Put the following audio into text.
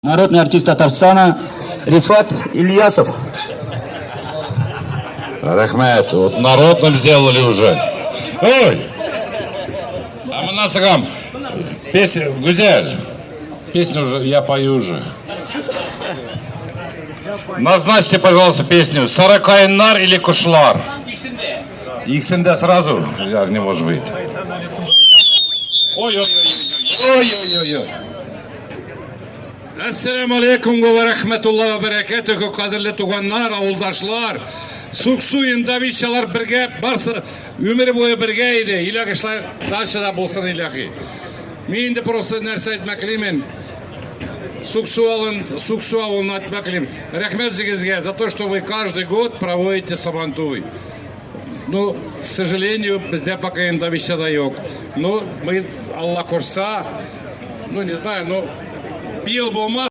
Народный артист Татарстана Рифат Ильясов. Рахмет, вот народным сделали уже. Ой! Аманацагам. Песня, Гузель. Песню уже, я пою уже. Назначьте, пожалуйста, песню «Саракайнар» или «Кошлар». Иксенде сразу, як не может быть. Ой-ой-ой. Assalamu alaikum ve rahmetullah ve berekatuhu kadirli tuğanlar, avuldaşlar. Suksuyunda biçalar birge, barsı ömür boyu birgeydi. İlahi işler daşa da bulsun ilahi. Men de просто нәрсе айтмақлимын. Суксу алын айтмақлим. Рахмет сізге за то, что вы каждый год проводите Сабантуй. Ну, к сожалению, бізде пока индавища yok. Ну, мы, Аллах корса, ну, не знаю, ну, бил болмас.